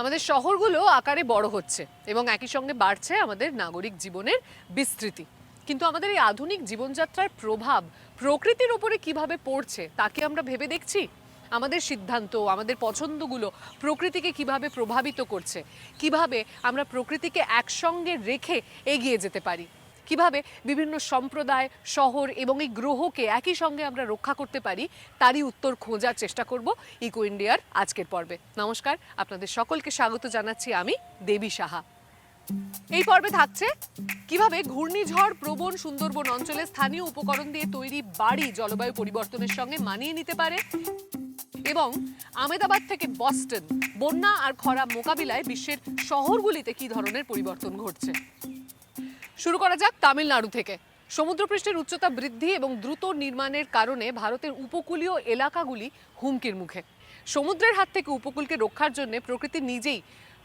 আমাদের শহরগুলো আকারে বড় হচ্ছে এবং একই সঙ্গে বাড়ছে আমাদের নাগরিক জীবনের বিস্তৃতি। কিন্তু আমাদের এই আধুনিক জীবনযাত্রার প্রভাব প্রকৃতির উপরে কিভাবে পড়ছে তা কি আমরা ভেবে দেখছি? আমাদের সিদ্ধান্ত, আমাদের পছন্দগুলো প্রকৃতিকে কিভাবে প্রভাবিত করছে? কিভাবে আমরা প্রকৃতিকে একসঙ্গে রেখে এগিয়ে যেতে পারি? কিভাবে বিভিন্ন সম্প্রদায়, শহর এবং এই গ্রহকে একই সঙ্গে আমরা রক্ষা করতে পারি, তারই উত্তর খোঁজার চেষ্টা করব ইকো ইন্ডিয়ার আজকের পর্বে। নমস্কার, আপনাদের সকলকে স্বাগত জানাচ্ছি আমি দেবী সাহা। এই পর্বে থাকছে কিভাবে ঘূর্ণিঝড় প্রবণ সুন্দরবন অঞ্চলে স্থানীয় উপকরণ দিয়ে তৈরি বাড়ি জলবায়ু পরিবর্তনের সঙ্গে মানিয়ে নিতে পারে, এবং আহমেদাবাদ থেকে বস্টন বন্যা আর খরা মোকাবিলায় বিশ্বের শহরগুলিতে কি ধরনের পরিবর্তন ঘটছে। শুরু করা যাক তামিলনাড়ু থেকে। সমুদ্রপৃষ্ঠের উচ্চতা বৃদ্ধি এবং দ্রুত নির্মাণের কারণে ভারতের উপকূলীয় এলাকাগুলি হুমকির মুখে। সমুদ্রের হাত থেকে উপকূলকে রক্ষার জন্য প্রকৃতি নিজেই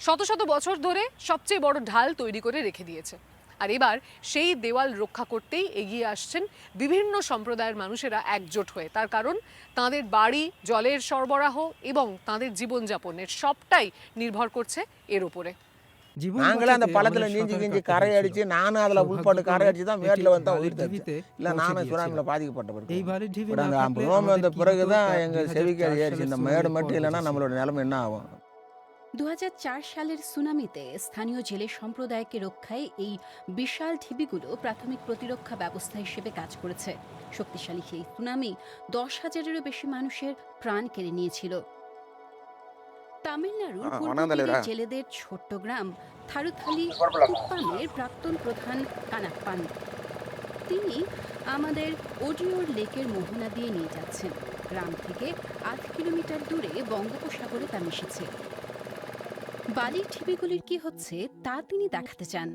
শত শত বছর ধরে সবচেয়ে বড় ঢাল তৈরি করে রেখে দিয়েছে। আর এবার সেই দেওয়াল রক্ষা করতেই এগিয়ে আসছেন বিভিন্ন সম্প্রদায়ের মানুষেরা একজোট হয়ে। তার কারণ তাদের বাড়ি, জলের সরবরাহ এবং তাদের জীবনযাপনের সবটাই নির্ভর করছে எர் উপরে। நாங்களே அந்த பள்ளத்துல நீஞ்சி கீஞ்சி கரை அடிச்சு நானும் அதுல உள்பாட்டு கரை அடிச்சு தான் மேட்டில் வந்து உயிர் தப்பிச்சு. இல்லை நானும் சுனாமியில் பாதிக்கப்பட்ட பிறகு அந்த பூமி வந்த பிறகு தான் எங்கள் செவிக்கு அது ஏறிச்சு. இந்த மேடு மட்டும் இல்லைன்னா நம்மளோட நிலைமை என்ன ஆகும்? 2004 সালের সুনামিতে স্থানীয় জেলে সম্প্রদায়কে রক্ষায় এই বিশাল ঢিবিগুলো প্রাথমিক প্রতিরক্ষা ব্যবস্থা হিসেবে কাজ করেছে। শক্তিশালী সেই সুনামি 10,000-এরও বেশি মানুষের প্রাণ কেড়ে নিয়েছিল। তামিলনাড়ুর পূর্ব জেলেদের ছোট্ট গ্রাম থারুথালি কুপ্পামের প্রাক্তন প্রধান কানাপ্পান, তিনি আমাদের ওডিওর লেকের মোহনা দিয়ে নিয়ে যাচ্ছেন। গ্রাম থেকে 8 কিলোমিটার দূরে বঙ্গোপসাগরে তা মিশেছে। বালির ঢিবিগুলির কি হচ্ছে তা তিনি দেখাতে চান।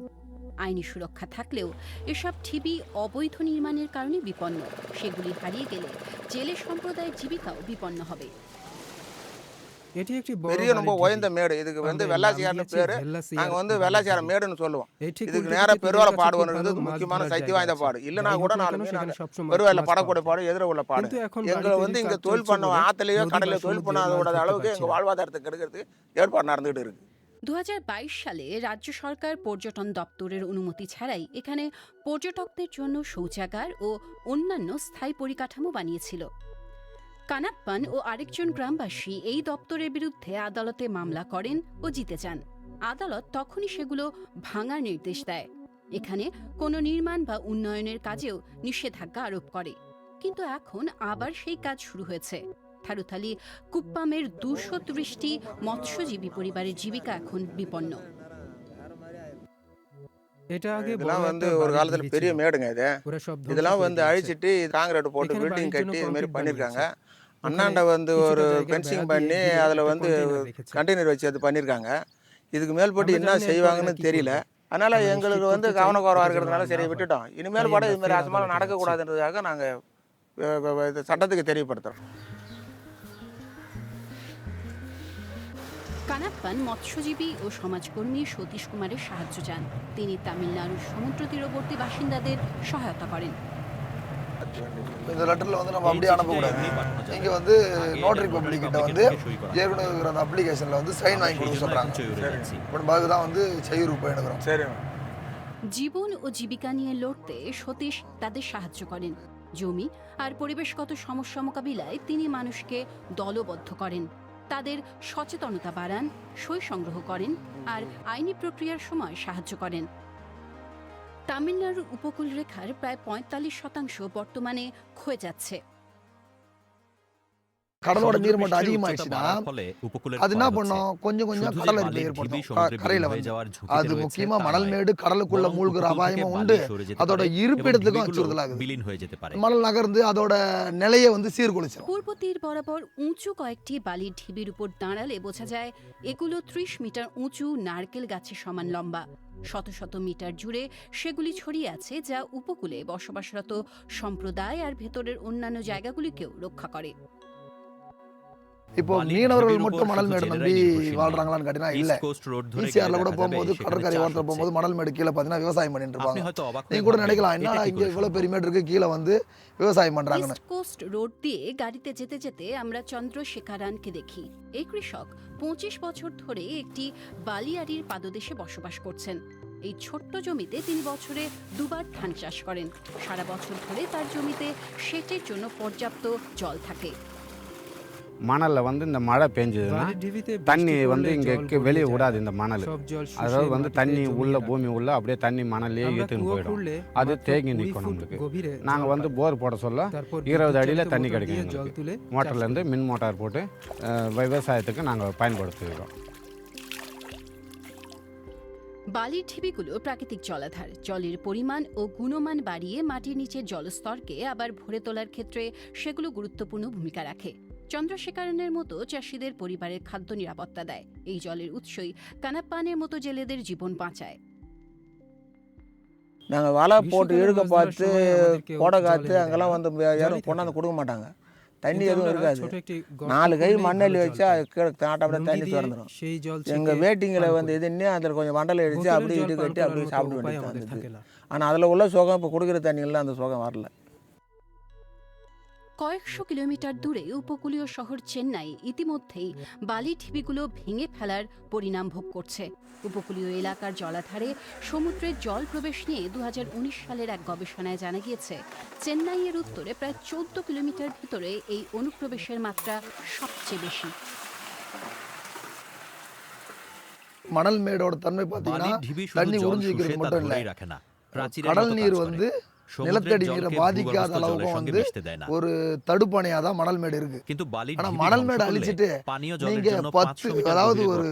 আইনি সুরক্ষা থাকলেও এসব ঢিবি অবৈধ নির্মাণের কারণে বিপন্ন। সেগুলি হারিয়ে গেলে জেলে সম্প্রদায়ের জীবিকাও বিপন্ন হবে। பெரிய ரொம்ப உயர்ந்த மேடு. இதுக்கு வந்து வெள்ளாச்சியார்னு பேரு. நாங்க வந்து வெள்ளாச்சியார் மேடுன்னு சொல்லுவோம். இதுக்கு நேர பெருவால பாடுவது முக்கியமான சக்தி வாய்ந்த பாடு. இல்லைன்னா கூட நாலு மீன் பெருவாயில படக்கூடிய பாடு, எதிர உள்ள பாடு. எங்களை வந்து இங்க தொழில் பண்ண ஆத்திலேயோ கடலையோ தொழில் பண்ணாத அளவுக்கு எங்க வாழ்வாதாரத்தை கெடுக்கிறதுக்கு ஏற்பாடு நடந்துகிட்டு இருக்கு। 2022 সালে রাজ্য সরকার পর্যটন দপ্তরের অনুমতি ছাড়াই এখানে পর্যটকদের জন্য শৌচাগার ও অন্যান্য স্থায়ী পরিকাঠামো বানিয়েছিল। কানাপ্পান ও আরেকজন গ্রামবাসী এই দপ্তরের বিরুদ্ধে আদালতে মামলা করেন ও জিতে যান। আদালত তখনই সেগুলো ভাঙার নির্দেশ দেয়। এখানে কোনো নির্মাণ বা উন্নয়নের কাজেও নিষেধাজ্ঞা আরোপ করে। কিন্তু এখন আবার সেই কাজ শুরু হয়েছে। থারুথালি কুপ্পামের 230টি মৎস্যজীবী পরিবারের জীবিকা এখন বিপন্ন। இதெல்லாம் வந்து ஒரு காலத்துல பெரிய மேடுங்க. இதெல்லாம் வந்து அழிச்சிட்டு காங்கிரீட் போட்டு பில்டிங் கட்டி இது மாதிரி பண்ணியிருக்காங்க. அண்ணாண்ட வந்து ஒரு ஃபென்சிங் பண்ணி அதில் வந்து கண்டெய்னர் வச்சு அது பண்ணியிருக்காங்க. இதுக்கு மேல்பட்டு என்ன செய்வாங்கன்னு தெரியல. அதனால் எங்களுக்கு வந்து கவனக்குறைவாக இருக்கிறதுனால சரி விட்டுட்டோம். இனிமேல் கூட இது மாதிரி அசமாலம் நடக்கக்கூடாதுன்றதுக்காக நாங்கள் சட்டத்துக்கு தெரியப்படுத்துகிறோம்। কানাপ্পান মৎস্যজীবী ও সমাজকর্মী সতীশ কুমারের সাহায্য চান। তিনি তামিলনাড়ুর সমুদ্র তীরবর্তী বাসিন্দাদের সহায়তা করেন। இந்த லெட்டரில் வந்து நம்ம அப்படியே அனுப்பக்கூடாது. இங்கே வந்து நோட்டரி பப்ளிக் கிட்ட வந்து ஏற்கனவே இருக்கிற அந்த அப்ளிகேஷனில் வந்து சைன் வாங்கி கொடுக்க சொல்கிறாங்க। இப்போ বাকি தான் வந்து செய்யுறு போயிடுக்கிறோம்। சரி। জীবন ও জীবিকা নিয়ে লড়তে সতীশ তাদের সাহায্য করেন। জমি আর পরিবেশগত সমস্যা মোকাবিলায় তিনি মানুষকে দলবদ্ধ করেন, তাদের সচেতনতা বাড়ান, সই সংগ্রহ করেন আর আইনি প্রক্রিয়ার সময় সাহায্য করেন। তামিলনাড়ুর উপকূল রেখার প্রায় 45% বর্তমানে ক্ষয়ে যাচ্ছে। கடலோட நீர்மட்டம் அதிகமாயிடுச்சுன்னா அது என்ன பண்ணும், கொஞ்சம் கொஞ்சம் கடல் அரிப்பை ஏற்படுத்தும் கரையில வந்து. அது முக்கியமா மணல் மேடு கடலுக்குள்ள மூழ்கிற அபாயமும் உண்டு, அதோட இருப்பிடத்துக்கும் அச்சுறுத்தல் ஆகுது। மணல் நகர்ந்து அதோட நிலையை வந்து சீர்குலைச்சிடும்। পূর্ব তীর বরাবর উঁচু কয়েকটি বালির ঢিবির উপর দাঁড়ালে বোঝা যায় এগুলো 30 মিটার উঁচু নারকেল গাছের সমান লম্বা। শত শত মিটার জুড়ে সেগুলি ছড়িয়ে আছে, যা উপকূলে বসবাসরত সম্প্রদায় আর ভেতরের অন্যান্য জায়গাগুলিকেও রক্ষা করে। இப்போ மீனவர்கள் மட்டும் மணல் மேடு நம்பி வாழ்றாங்களான்னு கேட்டீங்கன்னா இல்ல. ஈசிஆர்ல கூட போகும்போது கடற்கரை ஓரத்தில் போகும்போது மணல் மேடு கீழே பார்த்தீங்கன்னா விவசாயம் பண்ணிட்டு இருப்பாங்க. நீங்க கூட நினைக்கலாம் என்னடா இங்க இவ்வளவு பெரிய மேடு இருக்கு கீழே வந்து விவசாயம் பண்றாங்கன்னு। ইস্ট কোস্ট রোড দিয়ে গাড়িতে যেতে যেতে আমরা চন্দ্রশেখরানকে দেখি। এই কৃষক 25 বছর ধরে একটি বালিয়াড়ির পাদদেশে বসবাস করছেন। এই ছোট্ট জমিতে তিনি বছরে দুবার ধান চাষ করেন। সারা বছর ধরে তার জমিতে সেচের জন্য পর্যাপ্ত জল থাকে। மணலில் வந்து இந்த மழை பெஞ்சதுன்னா தண்ணி வந்து இங்கே வெளியே விடாது இந்த மணல், அதாவது வந்து தண்ணி உள்ள பூமி உள்ள அப்படியே தண்ணி மணல்லையே ஏற்றுன்னு போயிடும், அது தேங்கி நிற்கும் நம்மளுக்கு। நாங்கள் வந்து போர் போட சொல்ல 20 அடியில் தண்ணி கிடைக்கும் எங்களுக்கு, மோட்டர்லேருந்து மின் மோட்டார் போட்டு விவசாயத்துக்கு நாங்கள் பயன்படுத்திக்கிறோம்। বালির ঢিবিগুলো প্রাকৃতিক জলাধার। জলের পরিমাণ ও গুণমান বাড়িয়ে মাটির নিচের জলস্তরকে আবার ভরে তোলার ক্ষেত্রে সেগুলো গুরুত্বপূর্ণ ভূমিকা রাখে। চন্দ্রশেখরনের মতো চাষিদের পরিবারের খাদ্য নিরাপত্তা দেয়। এই জলের উৎসই কানাপ্পানের মতো জেলেদের জীবন বাঁচায়। நாங்கள் வலை போட்டு இழுக்க பார்த்து கோடை காற்று அங்கெல்லாம் வந்து யாரும் கொண்டாந்து கொடுக்க மாட்டாங்க, தண்ணி எதுவும் இருக்காது। 4 கை மண்ணெல்லி வச்சா கீழே அப்படியே தண்ணி திறந்துடும்। எங்கள் வேட்டிங்கில் வந்து எதுன்னு அதில் கொஞ்சம் மண்டலை அடித்து அப்படியே இட்டு கட்டி அப்படியே சாப்பிட வேண்டியது। ஆனால் அதில் உள்ள சுகம் இப்போ குடிக்கிற தண்ணியெல்லாம் அந்த சுகம் வரல। কয়েকশো কিলোমিটার দূরে উপকূলীয় শহর চেন্নাই ইতিমধ্যেই বালি ঢিবিগুলো ভেঙে ফেলার পরিণাম ভোগ করছে। উপকূলীয় এলাকার জলাধারে সমুদ্রের জল প্রবেশ নিয়ে 2019 সালের এক গবেষণায় জানা গিয়েছে চেন্নাইয়ের উত্তরে প্রায় 14 কিলোমিটার ভিতরে এই অনুপ্রবেশের মাত্রা সবচেয়ে বেশি। மணல் மேடோட தன்மை பார்த்தீங்கன்னா தண்ணி உறிஞ்சி வைக்கிறது மட்டும் இல்லை, கடல் நீர் வந்து நிலத்தடி நீரை பாதிக்காத அளவுக்கு வந்து ஒரு தடுப்பணையா தான் மணல் மேடு இருக்கு। ஆனா மணல் மேடு அழிச்சிட்டு நீங்க 10 அதாவது ஒரு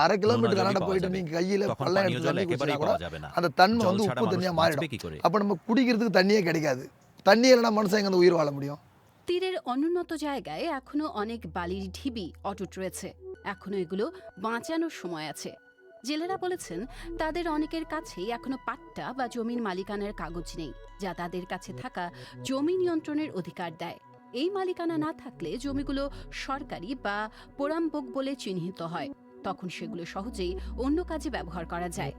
1/2 கிலோமீட்டர் கனடா போயிட்டு நீங்க கையில பள்ளம் எடுத்து தண்ணி குடிச்சா கூட அந்த தன்மை வந்து உப்பு தண்ணியா மாறிடும்। அப்ப நம்ம குடிக்கிறதுக்கு தண்ணியே கிடைக்காது, தண்ணி இல்லைன்னா மனுஷன் எங்க உயிர் வாழ முடியும்? তীরের অনুন্নত জায়গায় এখনো অনেক বালির ঢিবি অটুট রয়েছে। এখনো এগুলো বাঁচানোর সময় আছে। জেলেরা বলেছেন তাদের অনেকের কাছেই এখনো পাট্টা বা জমির মালিকানার কাগজ নেই, যা তাদের কাছে থাকা জমি নিয়ন্ত্রণের অধিকার দেয়। এই মালিকানা না থাকলে জমিগুলো সরকারি বা পোরামবোক বলে চিহ্নিত হয়, তখন সেগুলো সহজেই অন্য কাজে ব্যবহার করা যায়।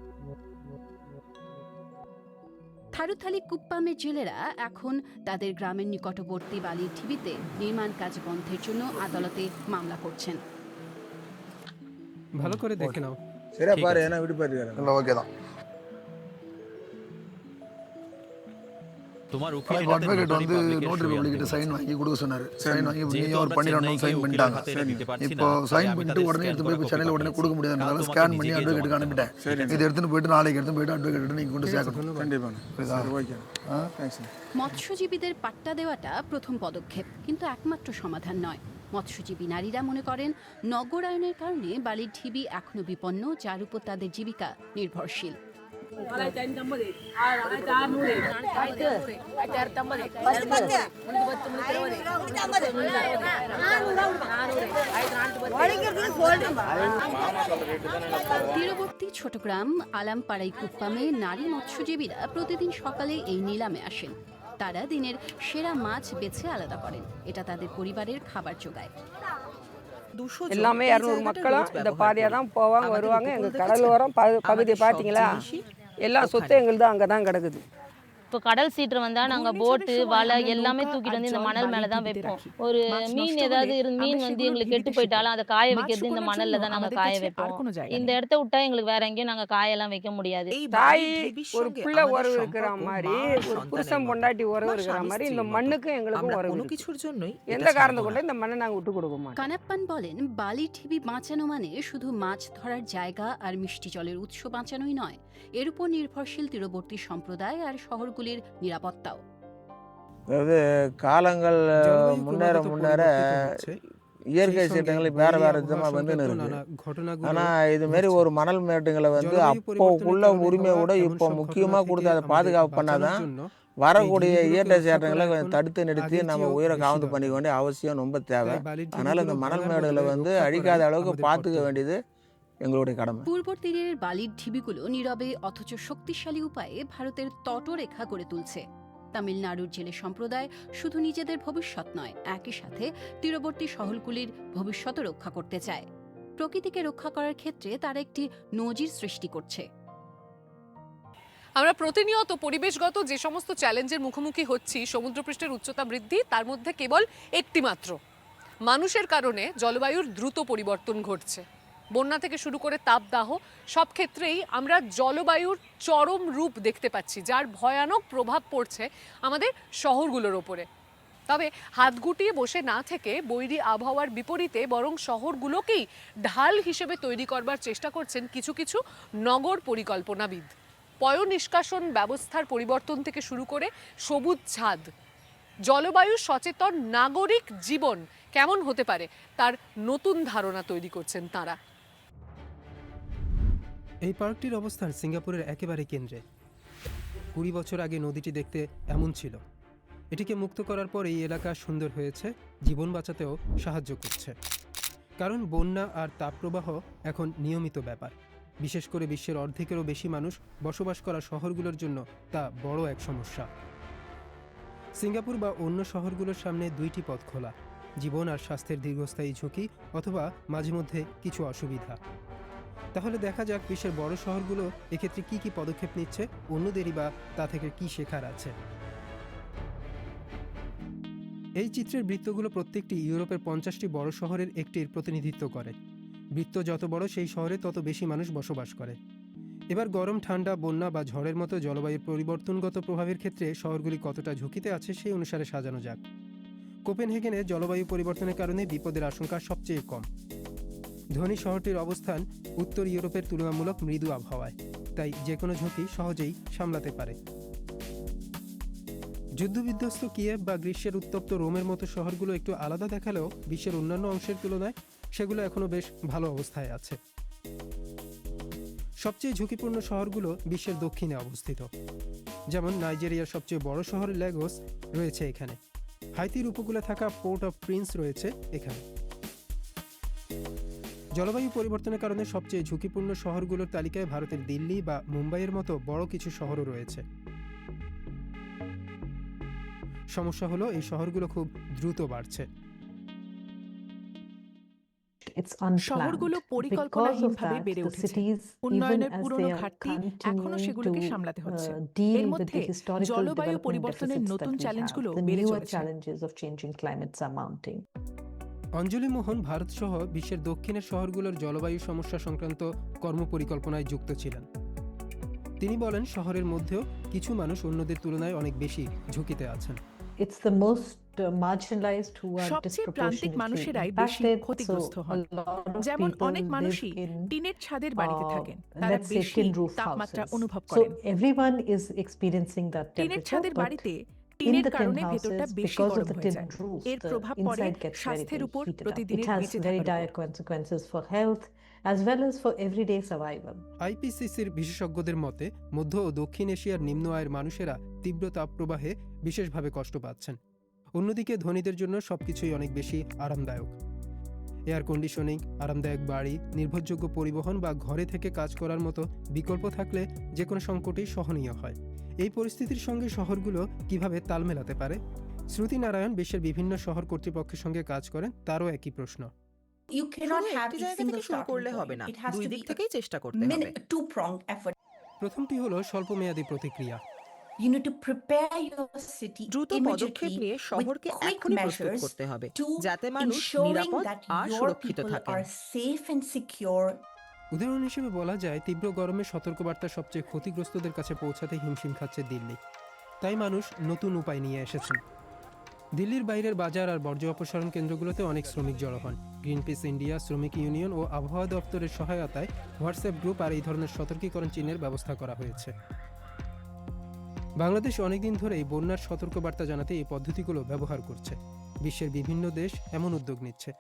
থারুথালি কুপ্পামের জেলেরা এখন তাদের গ্রামের নিকটবর্তী বালির ঢিবিতে নির্মাণ কাজ বন্ধের জন্য আদালতে মামলা করছেন। ভালো করে দেখে নাও। சரியா பாரு, ஏன்னா விட்டு பாரு, இல்லை ஓகே தான்। அட்வொகேட் வந்து நோட்டரி பப்ளிக்கிட்ட சைன் வாங்கி கொடுக்க சொன்னார்। சைன் வாங்கி நீயும் ஒரு 12 சைன் பண்ணிட்டாங்க। இப்போ சைன் பண்ணிட்டு உடனே எடுத்து போய் சென்னையில் உடனே கொடுக்க முடியாதுனால ஸ்கேன் பண்ணி அட்வொகேட்டுக்கு அனுப்பிட்டேன்। இது எடுத்துன்னு போயிட்டு நாளைக்கு எடுத்துன்னு போயிட்டு அட்வொகேட் நீங்கள் கொண்டு சேர்க்கணும்। মৎস্যজীবীদের পাট্টা দেওয়াটা প্রথম পদক্ষেপ, কিন্তু একমাত্র সমাধান নয়। মৎস্যজীবী নারীরা মনে করেন নগরায়নের কারণে বালির ঢিবি এখনো বিপন্ন, যার উপর তাদের জীবিকা নির্ভরশীল। তীরবর্তী ছোটগ্রাম আলামপাড়াই কুপ্পামে নারী মৎস্যজীবীরা প্রতিদিন সকালে এই নিলামে আসেন। তারা দিনের সেরা মাছ বেছে আলাদা করেন, এটা তাদের পরিবারের খাবার যোগায়। எல்லாமே 200 மக்களும் இந்த பாதையாக தான் போவாங்க வருவாங்க। எங்கள் கடலோரம் பகுதியை பார்த்தீங்களா, எல்லா சொத்தும் எங்களுது அங்கே தான் கிடக்குது। இப்போ கடல் சீற்றம் வந்தால் நாங்கள் போட்டு வலை எல்லாமே தூக்கிட்டு வந்து இந்த மணல் மேலே தான் வைப்போம்। ஒரு மீன் ஏதாவது மீன் வந்து எங்களுக்கு கெட்டு போயிட்டாலும் அதை காய வைக்கிறது இந்த மணலில் தான் நாங்கள் காய வைப்போம்। இந்த இடத்த விட்டா எங்களுக்கு வேற எங்கேயும் நாங்கள் காயெல்லாம் வைக்க முடியாது। தாய் ஒரு பிள்ளை உறவு இருக்கிற மாதிரி, ஒரு புருஷன் பொண்டாட்டி உறவு இருக்கிற மாதிரி இந்த மண்ணுக்கும் எங்களுக்கும் உறவு। எந்த காரணத்தை கொண்டு இந்த மண்ணை நாங்கள் விட்டு கொடுக்க மாட்டோம்। কানাপ্পান বলেন বালির ঢিবি বাঁচানো মানে শুধু মাছ ধরার জায়গা আর মিষ্টি জলের উৎস বাঁচানোই নয়, এর উপর নির্ভরশীল তীরবর্তী সম্প্রদায় আর শহরগুলির নিরাপত্তাও। அதாவது காலங்கள் முன்னேற முன்னேற இயற்கை சீற்றங்கள் வேற வேற விதமாக வந்து இருக்கு। ஆனால் இதுமாரி ஒரு மணல் மேட்டுங்களை வந்து அப்போக்குள்ள உரிமையை விட இப்போ முக்கியமாக கொடுத்து அதை பாதுகாப்பு பண்ணாதான் வரக்கூடிய இயற்கை சேற்றங்களை கொஞ்சம் தடுத்து நிறுத்தி நம்ம உயிரை காவந்து பண்ணிக்க வேண்டிய அவசியம் ரொம்ப தேவை। அதனால் இந்த மணல் மேடுகளை வந்து அழிக்காத அளவுக்கு பார்த்துக்க வேண்டியது এগুলোরই কারণে। পূর্ব তীরের বালির ঢিবিগুলো নীরবে অথচ শক্তিশালী উপায়ে ভারতের তটরেখা গড়ে তুলছে। তামিলনাড়ুর জেলে সম্প্রদায় শুধু নিজেদের ভবিষ্যৎ নয়, একই সাথে তীরবর্তী শহরগুলির ভবিষ্যৎও রক্ষা করতে চায়। প্রকৃতিকে রক্ষা করার ক্ষেত্রে তারা একটি নজির সৃষ্টি করছে। আমরা প্রতিনিয়ত পরিবেশগত যে সমস্ত চ্যালেঞ্জের মুখোমুখি হচ্ছি, সমুদ্রপৃষ্ঠের উচ্চতা বৃদ্ধি, তার মধ্যে কেবল একটি মাত্র, মানুষের কারণে জলবায়ুর দ্রুত পরিবর্তন ঘটছে। বন্যা থেকে শুরু করে তাপদাহ, সব ক্ষেত্রেই আমরা জলবায়ুর চরম রূপ দেখতে পাচ্ছি, যার ভয়ানক প্রভাব পড়ছে আমাদের শহরগুলোর ওপরে। তবে হাত গুটিয়ে বসে না থেকে বৈরী আবহাওয়ার বিপরীতে বরং শহরগুলোকেই ঢাল হিসেবে তৈরি করবার চেষ্টা করছেন কিছু কিছু নগর পরিকল্পনাবিদ। পয় নিষ্কাশন ব্যবস্থার পরিবর্তন থেকে শুরু করে সবুজ ছাদ, জলবায়ু সচেতন নাগরিক জীবন কেমন হতে পারে তার নতুন ধারণা তৈরি করছেন তারা। এই পার্কটির অবস্থান সিঙ্গাপুরের একেবারে কেন্দ্রে। 20 বছর আগে নদীটি দেখতে এমন ছিল। এটিকে মুক্ত করার পর এই এলাকা সুন্দর হয়েছে, জীবন বাঁচাতেও সাহায্য করছে। কারণ বন্যা আর তাপপ্রবাহ এখন নিয়মিত ব্যাপার। বিশেষ করে বিশ্বের অর্ধেকেরও বেশি মানুষ বসবাস করা শহরগুলোর জন্য তা বড় এক সমস্যা। সিঙ্গাপুর বা অন্য শহরগুলোর সামনে দুইটি পথ খোলা, জীবন আর স্বাস্থ্যের দীর্ঘস্থায়ী ঝুঁকি অথবা মাঝে মধ্যে কিছু অসুবিধা। তাহলে দেখা যাক বিশ্বের বড় শহরগুলো এক্ষেত্রে কি কি পদক্ষেপ নিচ্ছে, অন্যদেরই বা তা থেকে কি শেখার আছে। এই চিত্রের বৃত্তগুলো প্রত্যেকটি ইউরোপের 50টি বড় শহরের একটির প্রতিনিধিত্ব করে। বৃত্ত যত বড় সেই শহরে তত বেশি মানুষ বসবাস করে। এবার গরম, ঠান্ডা, বন্যা বা ঝড়ের মতো জলবায়ুর পরিবর্তনগত প্রভাবের ক্ষেত্রে শহরগুলি কতটা ঝুঁকিতে আছে সেই অনুসারে সাজানো যাক। কোপেনহেগেনে জলবায়ু পরিবর্তনের কারণে বিপদের আশঙ্কা সবচেয়ে কম। ধনী শহরটির অবস্থান উত্তর ইউরোপের তুলনামূলক মৃদু আবহাওয়ায়, তাই যে কোনো ঝুঁকি সহজেই সামলাতে পারে। যুদ্ধবিধ্বস্ত কিয়েভ বা গ্রীষ্মের উত্তপ্ত রোমের মতো শহরগুলো একটু আলাদা দেখালেও বিশ্বের অন্যান্য অংশের তুলনায় সেগুলো এখনও বেশ ভালো অবস্থায় আছে। সবচেয়ে ঝুঁকিপূর্ণ শহরগুলো বিশ্বের দক্ষিণে অবস্থিত, যেমন নাইজেরিয়ার সবচেয়ে বড় শহর লেগোস রয়েছে এখানে। হাইতির উপকূলে থাকা পোর্ট অফ প্রিন্স রয়েছে এখানে। জলবায়ু পরিবর্তনের কারণে সবচেয়ে ঝুঁকিপূর্ণ শহরগুলোর তালিকায় ভারতের দিল্লি বা মুম্বাইয়ের মতো বড় কিছু শহরও রয়েছে। সমস্যা হলো এই শহরগুলো খুব দ্রুত বাড়ছে। শহরগুলো পরিকল্পনাহীনভাবে বেড়ে উঠেছে। উন্নয়নের পুরনো ঘাটতি এখনো সেগুলোকে সামলাতে হচ্ছে। এর মধ্যে জলবায়ু পরিবর্তনের নতুন চ্যালেঞ্জগুলো বেড়ে চলেছে। অঞ্জলি মোহন ভারত সহ বিশ্বের দক্ষিণের শহরগুলোর জলবায়ু সমস্যা সংক্রান্ত কর্মপরিকল্পনায় যুক্ত ছিলেন। তিনি বলেন, শহরের মধ্যেও কিছু মানুষ অন্যদের তুলনায় অনেক বেশি ঝুঁকিতে আছেন। সবচেয়ে প্রান্তিক মানুষেরাই বেশি ক্ষতিগ্রস্ত হন। যেমন অনেক মানুষই টিনের ছাদের বাড়িতে থাকেন, তারা বেশি তাপমাত্রা অনুভব করেন। টিনের ছাদের বাড়িতে টিনের কারণে ভেতরটা বেশি গরম হয়ে যায়। এর প্রভাব পড়ে স্বাস্থ্যের উপর, প্রতিদিনের বেঁচে থাকার। আইপিসিসির বিশেষজ্ঞদের মতে মধ্য ও দক্ষিণ এশিয়ার নিম্ন আয়ের মানুষেরা তীব্র তাপপ্রবাহে বিশেষভাবে কষ্ট পাচ্ছেন। অন্যদিকে ধনীদের জন্য সবকিছুই অনেক বেশি আরামদায়ক। এয়ার কন্ডিশনিং, আরামদায়ক বাড়ি, নির্ভরযোগ্য পরিবহন বা ঘরে থেকে কাজ করার মতো বিকল্প থাকলে যে কোনো সংকটই সহনীয় হয়। এই পরিস্থিতির সঙ্গে শহরগুলো কিভাবে তাল মেলাতে পারে? শ্রুতি নারায়ণ বিশ্বের বিভিন্ন শহর কর্তৃপক্ষের সঙ্গে কাজ করেন, তারও একই প্রশ্ন। একটি জায়গা থেকে শুরু করলে হবে না, দুই দিক থেকেই চেষ্টা করতে হবে। প্রথমটি হলো স্বল্পমেয়াদী প্রতিক্রিয়া। দ্রুত পদক্ষেপ নিয়ে শহরকে এখনই প্রস্তুত করতে হবে, যাতে মানুষ নিরাপদ আর সুরক্ষিত থাকেন। উদাহরণ হিসেবে বলা যায়, তীব্র গরমে সতর্কবার্তা সবচেয়ে ক্ষতিগ্রস্তদের কাছে পৌঁছাতে হিমশিম খাচ্ছে দিল্লি। তাই মানুষ নতুন উপায় নিয়ে এসেছেন। দিল্লির বাইরের বাজার আর বর্জ্য অপসারণ কেন্দ্রগুলোতে অনেক শ্রমিক জড়ো হন। গ্রিনপিস ইন্ডিয়া, শ্রমিক ইউনিয়ন ও আবহাওয়া দপ্তরের সহায়তায় হোয়াটসঅ্যাপ গ্রুপ আর এই ধরনের সতর্কীকরণ চিহ্নের ব্যবস্থা করা হয়েছে। বাংলাদেশ অনেকদিন ধরেই বন্যার সতর্কবার্তা জানাতে এই পদ্ধতিগুলো ব্যবহার করছে। বিশ্বের বিভিন্ন দেশ এমন উদ্যোগ নিচ্ছে।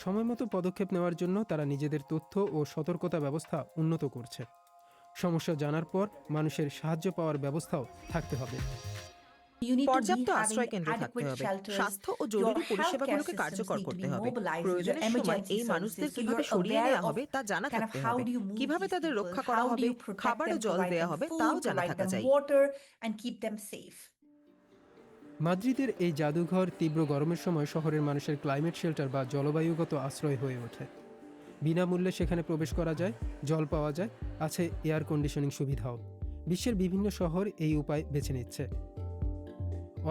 সময়মতো পদক্ষেপ নেওয়ার জন্য তারা নিজেদের তথ্য ও সতর্কতা ব্যবস্থা উন্নত করছে। সমস্যা জানার পর মানুষের সাহায্য পাওয়ার ব্যবস্থাও থাকতে হবে। পর্যাপ্ত আশ্রয় কেন্দ্র থাকতে হবে, স্বাস্থ্য ও জরুরি পরিষেবাগুলোকে কার্যকর করতে হবে। প্রয়োজনের সময় এই মানুষদের কিভাবে সরিয়ে নেওয়া হবে তা জানা থাকতে হবে। কিভাবে তাদের রক্ষা করা হবে, খাবার ও জল দেওয়া হবে তাও জানা থাকা চাই। মাদ্রিদের এই জাদুঘর তীব্র গরমের সময় শহরের মানুষের ক্লাইমেট শেল্টার বা জলবায়ুগত আশ্রয় হয়ে ওঠে। বিনামূল্যে সেখানে প্রবেশ করা যায়, জল পাওয়া যায়, আছে এয়ার কন্ডিশনিং সুবিধাও। বিশ্বের বিভিন্ন শহর এই উপায় বেছে নিচ্ছে।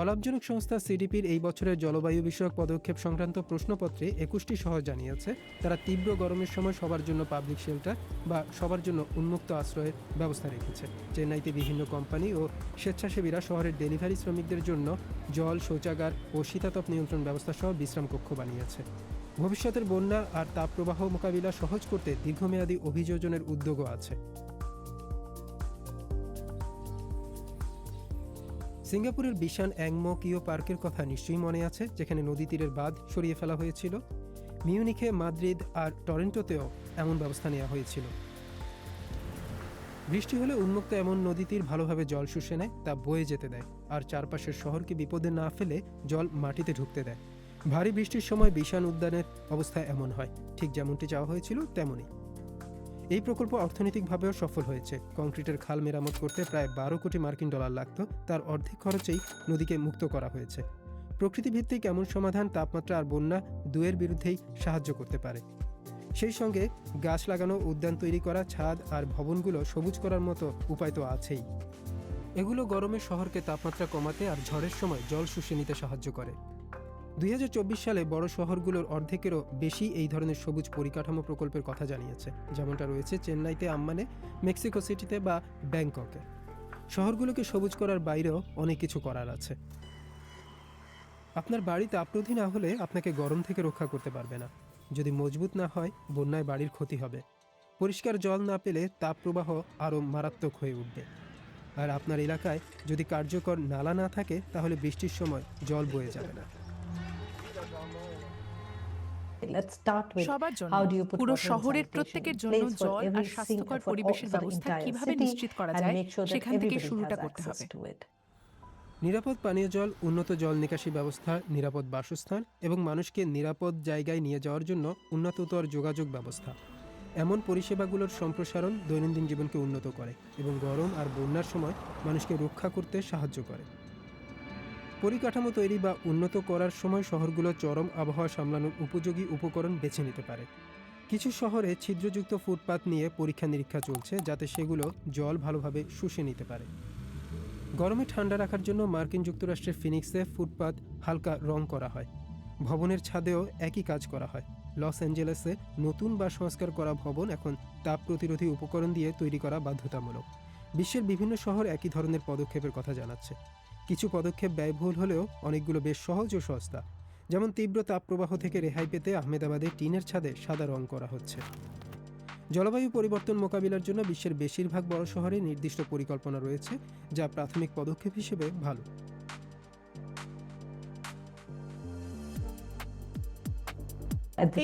অলাভজনক সংস্থা সিডিপির এই বছরের জলবায়ু বিষয়ক পদক্ষেপ সংক্রান্ত প্রশ্নপত্রে 21টি শহর জানিয়েছে তারা তীব্র গরমের সময় সবার জন্য পাবলিক শেল্টার বা সবার জন্য উন্মুক্ত আশ্রয়ের ব্যবস্থা রেখেছে। চেন্নাইতে বিভিন্ন কোম্পানি ও স্বেচ্ছাসেবীরা শহরের ডেলিভারি শ্রমিকদের জন্য জল, শৌচাগার ও শীতাতপ নিয়ন্ত্রণ ব্যবস্থা সহ বিশ্রাম কক্ষ বানিয়েছে। ভবিষ্যতের বন্যা আর তাপপ্রবাহ মোকাবিলা সহজ করতে দীর্ঘমেয়াদী অভিযোজনের উদ্যোগও আছে। সিঙ্গাপুরের বিশান অ্যাংমো কিও পার্কের কথা নিশ্চয়ই মনে আছে, যেখানে নদী তীরের বাঁধ সরিয়ে ফেলা হয়েছিল। মিউনিখে, মাদ্রিদ আর টরেন্টোতেও এমন ব্যবস্থা নেওয়া হয়েছিল। বৃষ্টি হলে উন্মুক্ত এমন নদী তীর ভালোভাবে জল শুষে নেয়, তা বয়ে যেতে দেয় আর চারপাশের শহরকে বিপদে না ফেলে জল মাটিতে ঢুকতে দেয়। ভারী বৃষ্টির সময় বিশান উদ্যানের অবস্থা এমন হয়, ঠিক যেমনটি চাওয়া হয়েছিল তেমনই। এই প্রকল্প অর্থনৈতিকভাবেও সফল হয়েছে। কংক্রিটের খাল মেরামত করতে প্রায় 12 কোটি মার্কিন ডলার লাগত, তার অর্ধেক খরচেই নদীকে মুক্ত করা হয়েছে। প্রকৃতিভিত্তিক এমন সমাধান তাপমাত্রা আর বন্যা দুয়ের বিরুদ্ধেই সাহায্য করতে পারে। সেই সঙ্গে গাছ লাগানো, উদ্যান তৈরি করা, ছাদ আর ভবনগুলো সবুজ করার মতো উপায় তো আছেই। এগুলো গরমের শহরকে তাপমাত্রা কমাতে আর ঝড়ের সময় জল শুষে নিতে সাহায্য করে। 2024 সালে বড় শহরগুলোর অর্ধেকেরও বেশি এই ধরনের সবুজ পরিকাঠামো প্রকল্পের কথা জানিয়েছে, যেমনটা রয়েছে চেন্নাইতে, আম্মানে, মেক্সিকো সিটিতে বা ব্যাংককে। শহরগুলোকে সবুজ করার বাইরেও অনেক কিছু করার আছে। আপনার বাড়ি তাপরোধী না হলে আপনাকে গরম থেকে রক্ষা করতে পারবে না। যদি মজবুত না হয়, বন্যায় বাড়ির ক্ষতি হবে। পরিষ্কার জল না পেলে তাপপ্রবাহ আরও মারাত্মক হয়ে উঠবে। আর আপনার এলাকায় যদি কার্যকর নালা না থাকে, তাহলে বৃষ্টির সময় জল বয়ে যাবে না। সবার জন্য, পুরো শহরের প্রত্যেকের জন্য জল আর স্বাস্থ্যকর পরিবেশের ব্যবস্থা কিভাবে নিশ্চিত করা যায়, সেখান থেকে শুরুটা করতে হবে। নিরাপদ পানীয় জল, উন্নত জল নিকাশি ব্যবস্থা, নিরাপদ বাসস্থান এবং মানুষকে নিরাপদ জায়গায় নিয়ে যাওয়ার জন্য উন্নততর যোগাযোগ ব্যবস্থা, এমন পরিষেবাগুলোর সম্প্রসারণ দৈনন্দিন জীবনকে উন্নত করে এবং গরম আর বন্যার সময় মানুষকে রক্ষা করতে সাহায্য করে। পরিকাঠামো তৈরি বা উন্নত করার সময় শহরগুলো চরম আবহাওয়া সামলানোর উপযোগী উপকরণ বেছে নিতে পারে। কিছু শহরে ছিদ্রযুক্ত ফুটপাত নিয়ে পরীক্ষা নিরীক্ষা চলছে, যাতে সেগুলো জল ভালোভাবে শুষে নিতে পারে। গরমে ঠান্ডা রাখার জন্য মার্কিন যুক্তরাষ্ট্রের ফিনিক্সে ফুটপাত হালকা রং করা হয়। ভবনের ছাদেও একই কাজ করা হয়। লস অ্যাঞ্জেলেসে নতুন বা সংস্কার করা ভবন এখন তাপ প্রতিরোধী উপকরণ দিয়ে তৈরি করা বাধ্যতামূলক। বিশ্বের বিভিন্ন শহর একই ধরনের পদক্ষেপের কথা জানাচ্ছে। কিছু পদক্ষেপ ব্যয়বহুল হলেও অনেকগুলো বেশ সহজ ও সস্তা। যেমন তীব্র তাপপ্রবাহ থেকে রেহাই পেতে আহমেদাবাদে টিনের ছাদে সাদা রং করা হচ্ছে। জলবায়ু পরিবর্তন মোকাবিলার জন্য বিশ্বের বেশিরভাগ বড় শহরে নির্দিষ্ট পরিকল্পনা রয়েছে, যা প্রাথমিক পদক্ষেপ হিসেবে ভালো।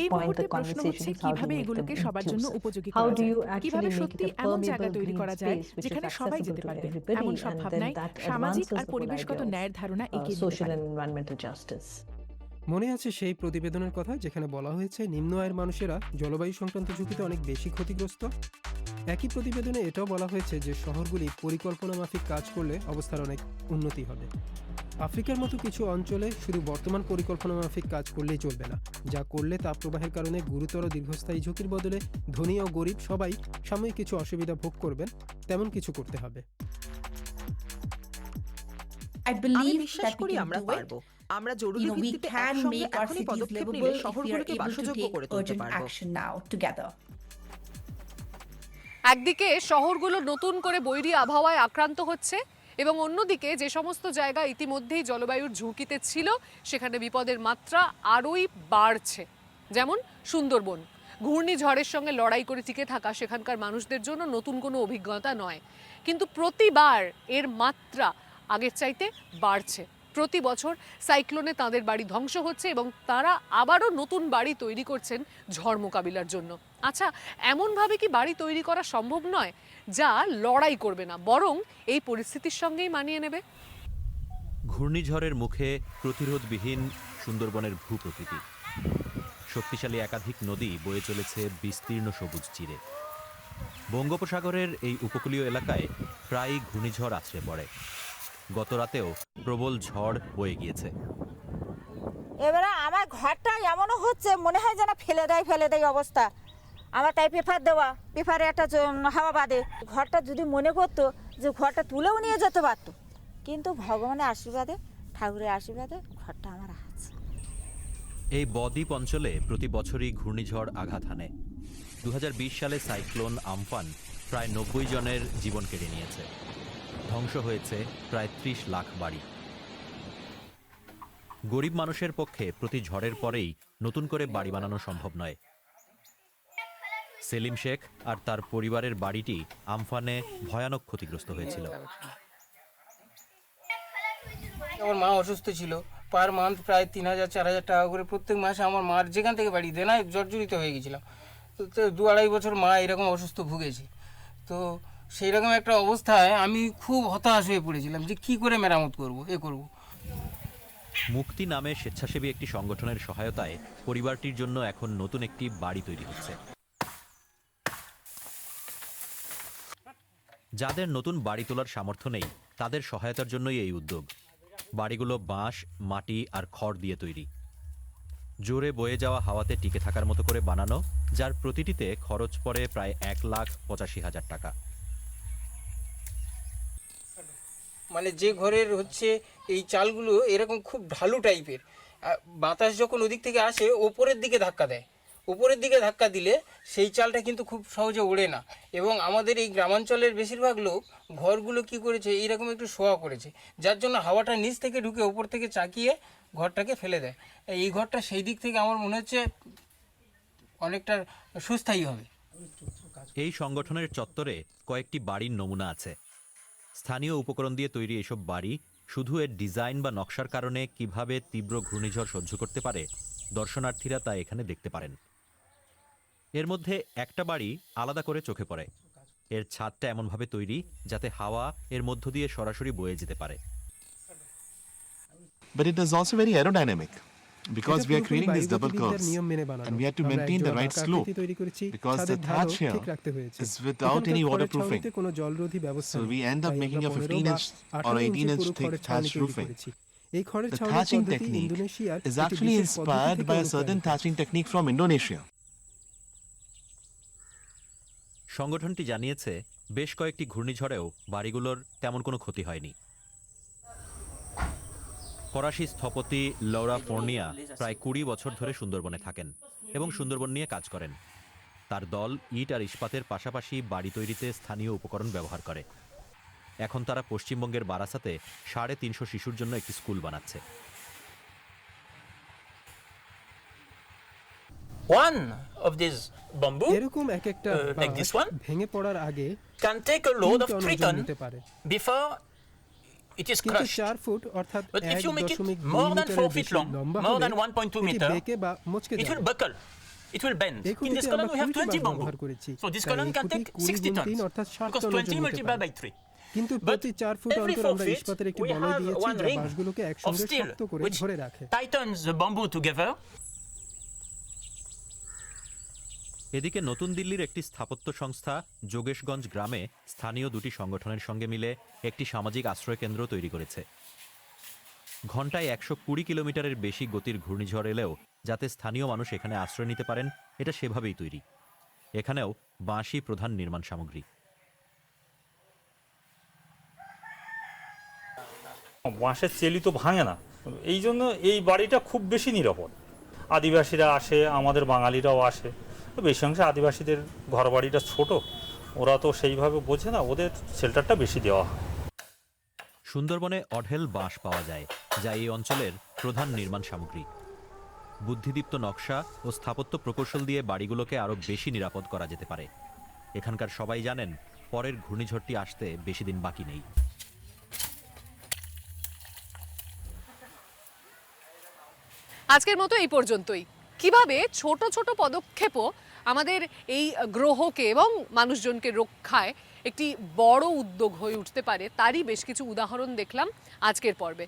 এই মুহূর্তে প্রশ্ন হচ্ছে কিভাবে এগুলোকে সবার জন্য উপযোগী করা যায়, কিভাবে সত্যি এমন জায়গা তৈরি করা যায় যেখানে সবাই যেতে পারবে। এমন সব ভাবনায় সামাজিক আর পরিবেশগত ন্যায়ের ধারণা এগিয়ে দিতে পারে। মনে আছে সেই প্রতিবেদনের কথা যেখানে বলা হয়েছে নিম্ন আয়ের মানুষেরা জলবায়ু সংক্রান্ত ঝুঁকিতে অনেক বেশি ক্ষতিগ্রস্ত? একই প্রতিবেদনে এটাও বলা হয়েছে যে শহরগুলি পরিকল্পনা মাফিক কাজ করলে অবস্থার অনেক উন্নতি হবে। আফ্রিকার মতো কিছু অঞ্চলে শুধু বর্তমান পরিকল্পনা মাফিক কাজ করলেই চলবে না, যা করলে তাপপ্রবাহের কারণে গুরুতর দীর্ঘস্থায়ী ঝুঁকির বদলে ধনী ও গরিব সবাই সাময়িক কিছু অসুবিধা ভোগ করবেন, তেমন কিছু করতে হবে। আমি বিশ্বাস করি আমরা পারবো। আমরা জরুরি ভিত্তিতে একসঙ্গে এখনই পদক্ষেপ নিলে শহরগুলোকে বাসযোগ্য করে তুলতে পারবো। একদিকে শহরগুলো নতুন করে বৈরী আবহাওয়ায় আক্রান্ত হচ্ছে এবং অন্যদিকে যে সমস্ত জায়গা ইতিমধ্যেই জলবায়ুর ঝুঁকিতে ছিল সেখানে বিপদের মাত্রা আরোই বাড়ছে। যেমন সুন্দরবন, ঘূর্ণিঝড়ের সঙ্গে লড়াই করে টিকে থাকা সেখানকার মানুষদের জন্য নতুন কোনো অভিজ্ঞতা নয়, কিন্তু প্রতিবার এর মাত্রা আগের চাইতে বাড়ছে। প্রতি বছর সাইক্লোনে তাদের বাড়ি ধ্বংস হচ্ছে এবং তারা আবারও নতুন বাড়ি তৈরি করছেন ঝড় মোকাবিলার জন্য। আচ্ছা, এমনভাবে কি বাড়ি তৈরি করা সম্ভব নয় যা লড়াই করবে না, বরং এই পরিস্থিতির সঙ্গেই মানিয়ে নেবে? ঘূর্ণিঝড়ের মুখে প্রতিরোধবিহীন সুন্দরবনের ভূপ্রকৃতি। শক্তিশালী একাধিক নদী বয়ে চলেছে বিস্তীর্ণ সবুজ চিরে। বঙ্গোপসাগরের এই উপকূলীয় এলাকায় প্রায়ই ঘূর্ণিঝড় আছড়ে পড়ে। গতরাতেও প্রবল ঝড় বয়ে গিয়েছে। এবারে আমার ঘরটা এমনও হচ্ছে মনে হয় যেন ফেলে দেয় অবস্থা। আমার তাই পেপার দেওয়া, পেপারে একটা হাওয়া বাঁধে। ঘরটা যদি মনে করতো যে ঘরটা তুলেও নিয়ে যেতে পারতো, কিন্তু ভগবানের আশীর্বাদে, ঠাকুরের আশীর্বাদে ঘরটা আমার আছে। এই বদ্বীপ অঞ্চলে প্রতি বছরই ঘূর্ণিঝড় আঘাত হানে। 2020 সালে সাইক্লোন আমফান প্রায় 90 জনের জীবন কেড়ে নিয়েছে। ধ্বংস হয়েছে প্রায় 30 লাখ বাড়ি। গরিব মানুষের পক্ষে প্রতি ঝড়ের পরেই নতুন করে বাড়ি বানানো সম্ভব নয়। সেলিম শেখ আর তার পরিবারের বাড়িটি আমফানে ভয়ানক ক্ষতিগ্রস্ত হয়েছিল। আমার মা অসুস্থ ছিল, পার মান্থ প্রায় 3000-4000 টাকা করে প্রত্যেক মাসে আমার মার যেখান থেকে বাড়ি দেনায় জর্জরিত হয়ে গেছিলাম। তো 2-2.5 বছর মা এরকম অসুস্থ ভুগেছে। তো সেই রকম একটা অবস্থায় আমি খুব হতাশ হয়ে পড়েছিলাম যে কী করে মেরামত করব, করব। মুক্তি নামে স্বেচ্ছাসেবী একটি সংগঠনের সহায়তায় পরিবারটির জন্য এখন নতুন একটি বাড়ি তৈরি হচ্ছে। যাদের নতুন বাড়ি তোলার সামর্থ্য নেই তাদের সহায়তার জন্যই এই উদ্যোগ। বাড়িগুলো বাঁশ, মাটি আর খড় দিয়ে তৈরি। জোরে বয়ে যাওয়া হাওয়াতে টিকে থাকার মতো করে বানানো, যার প্রতিটিতে খরচ পড়ে প্রায় 1,85,000 টাকা। মানে যে ঘরের হচ্ছে এই চালগুলো এরকম খুব ঢালু টাইপের, বাতাস যখন ওদিক থেকে আসে ওপরের দিকে ধাক্কা দেয়। উপরের দিকে ধাক্কা দিলে সেই চালটা কিন্তু খুব সহজে ওড়ে না। এবং আমাদের এই গ্রামাঞ্চলের বেশিরভাগ লোক ঘরগুলো কি করেছে, এইরকম একটু শোয়া করেছে, যার জন্য হাওয়াটা নিচ থেকে ঢুকে ওপর থেকে চাকিয়ে ঘরটাকে ফেলে দেয়। এই ঘরটা সেই দিক থেকে আমার মনে হচ্ছে অনেকটা সুস্থায়ী হবে। এই সংগঠনের চত্বরে কয়েকটি বাড়ির নমুনা আছে। স্থানীয় উপকরণ দিয়ে তৈরি এসব বাড়ি শুধু এর ডিজাইন বা নকশার কারণে কিভাবে তীব্র ঘূর্ণিঝড় সহ্য করতে পারে, দর্শনার্থীরা তা এখানে দেখতে পারেন। এর মধ্যে একটা বাড়ি আলাদা করে চোখে পড়ে। এর ছাদটা এমনভাবে তৈরি যাতে হাওয়া এর মধ্য দিয়ে সরাসরি বয়ে যেতে পারে। But it is also very aerodynamic because we are creating these double curves and we have to maintain the right slope because the thatch here is without any waterproofing. So we end up making a 15-inch or 18-inch thick thatch roofing. The thatching technique is actually inspired by a certain thatching technique from Indonesia. সংগঠনটি জানিয়েছে বেশ কয়েকটি ঘূর্ণিঝড়েও বাড়িগুলোর তেমন কোনো ক্ষতি হয়নি। ফরাসি স্থপতি লৌরা ফোর্নিয়া প্রায় 20 বছর ধরে সুন্দরবনে থাকেন এবং সুন্দরবন নিয়ে কাজ করেন। তার দল ইট আর ইস্পাতের পাশাপাশি বাড়ি তৈরিতে স্থানীয় উপকরণ ব্যবহার করে। এখন তারা পশ্চিমবঙ্গের বারাসাতে 350 শিশুর জন্য একটি স্কুল বানাচ্ছে। One of these bamboo, এরকম এক একটা like this one, ভেঙে পড়ার আগে can take a load of 3 ton before it is কিন্তু crushed. 4 ফুট অর্থাৎ But if you make it 1.2 more than 4 feet long, লম্বা more হলে than 1.2 এটি meter, বেঁকে বা মুচকে it will যাবে। buckle, it will bend. এই In খুঁটিতে this আমরা column we have 20 bamboo. ব্যবহার করেছি। So this তাই column এই can খুঁটি take 20 60 গুণ tons 3 অর্থাৎ 60 because টন 20 ওজন নিতে multiplied পারে। by 3. কিন্তু But প্রতি 4 ফুট every অন্তর 4 আমরা feet ইস্পাতের একটি we বলয় have দিয়েছি one যা ring বাঁশগুলোকে of একসঙ্গে steel শক্ত করে which ধরে রাখে। tightens the bamboo together. এদিকে নতুন দিল্লির একটি স্থাপত্য সংস্থা যোগেশগঞ্জ গ্রামে স্থানীয় দুটি সংগঠনের সঙ্গে মিলে একটি সামাজিক আশ্রয় কেন্দ্র তৈরি করেছে। ঘণ্টায় 120 কিলোমিটারের বেশি গতির ঘূর্ণিঝড় এলেও যাতে স্থানীয় মানুষ এখানে আশ্রয় নিতে পারেন, এটা সেভাবেই তৈরি। এখানেও বাঁশই প্রধান নির্মাণ সামগ্রী। বাঁশের চেলি তো ভাঙে না, এই জন্য এই বাড়িটা খুব বেশি নিরাপদ। আদিবাসীরা আসে, আমাদের বাঙালিরাও আসে। বেশি অংশে আদিবাসীদের ঘর বাড়িটা ছোট, ওরা তো সেইভাবে বোঝে না, ওদের শেল্টারটা বেশি দেওয়া হয়। সুন্দরবনে অঢেল বাঁশ পাওয়া যায়, যা এই অঞ্চলের প্রধান নির্মাণ সামগ্রী। বুদ্ধিদীপ্ত নকশা ও স্থাপত্য প্রকৌশল দিয়ে বাড়িগুলোকে আরও বেশি নিরাপদ করা যেতে পারে। এখানকার সবাই জানেন পরের ঘূর্ণিঝড়টি আসতে বেশি দিন বাকি নেই। আজকের মতো এই পর্যন্তই। কিভাবে ছোট ছোট পদক্ষেপও আমাদের এই গ্রহকে এবং মানুষজনকে রক্ষায় একটি বড় উদ্যোগ হয়ে উঠতে পারে, তারই বেশ কিছু উদাহরণ দেখলাম আজকের পর্বে।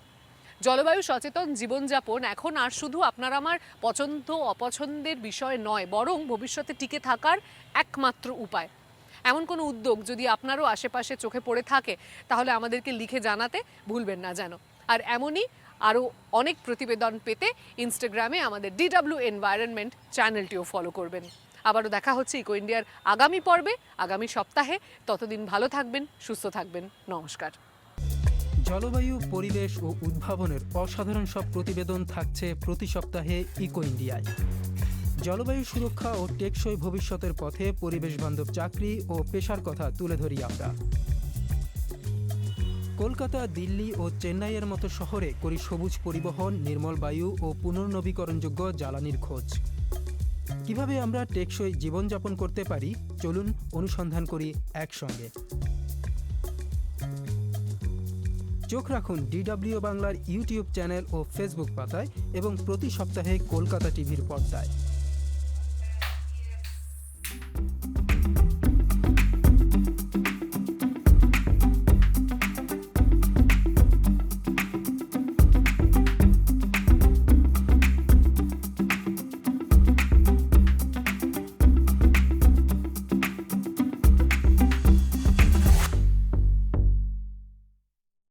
জলবায়ু সচেতন জীবনযাপন এখন আর শুধু আপনার আমার পছন্দ অপছন্দের বিষয় নয়, বরং ভবিষ্যতে টিকে থাকার একমাত্র উপায়। এমন কোনো উদ্যোগ যদি আপনারও আশেপাশে চোখে পড়ে থাকে তাহলে আমাদেরকে লিখে জানাতে ভুলবেন না যেন। আর এমনই আরও অনেক প্রতিবেদন পেতে ইনস্টাগ্রামে আমাদের DW এনভায়রনমেন্ট চ্যানেলটিও ফলো করবেন। আবারও দেখা হচ্ছে ইকো ইন্ডিয়ার আগামী পর্বে, আগামী সপ্তাহে। ততদিন ভালো থাকবেন, সুস্থ থাকবেন। নমস্কার। জলবায়ু, পরিবেশ ও উদ্ভাবনের অসাধারণ সব প্রতিবেদন থাকছে প্রতি সপ্তাহে ইকো ইন্ডিয়ায়। জলবায়ু সুরক্ষা ও টেকসই ভবিষ্যতের পথে পরিবেশ বান্ধব চাকরি ও পেশার কথা তুলে ধরি আমরা। কলকাতা, দিল্লি ও চেন্নাইয়ের মতো শহরে করি সবুজ পরিবহন, নির্মল বায়ু ও পুনর্নবীকরণযোগ্য জ্বালানির খোঁজ। কিভাবে আমরা টেকসই জীবনযাপন করতে পারি, চলুন অনুসন্ধান করি একসঙ্গে। চোখ রাখুন DW বাংলার ইউটিউব চ্যানেল ও ফেসবুক পাতায় এবং প্রতি সপ্তাহে কলকাতা টিভির পর্দায়।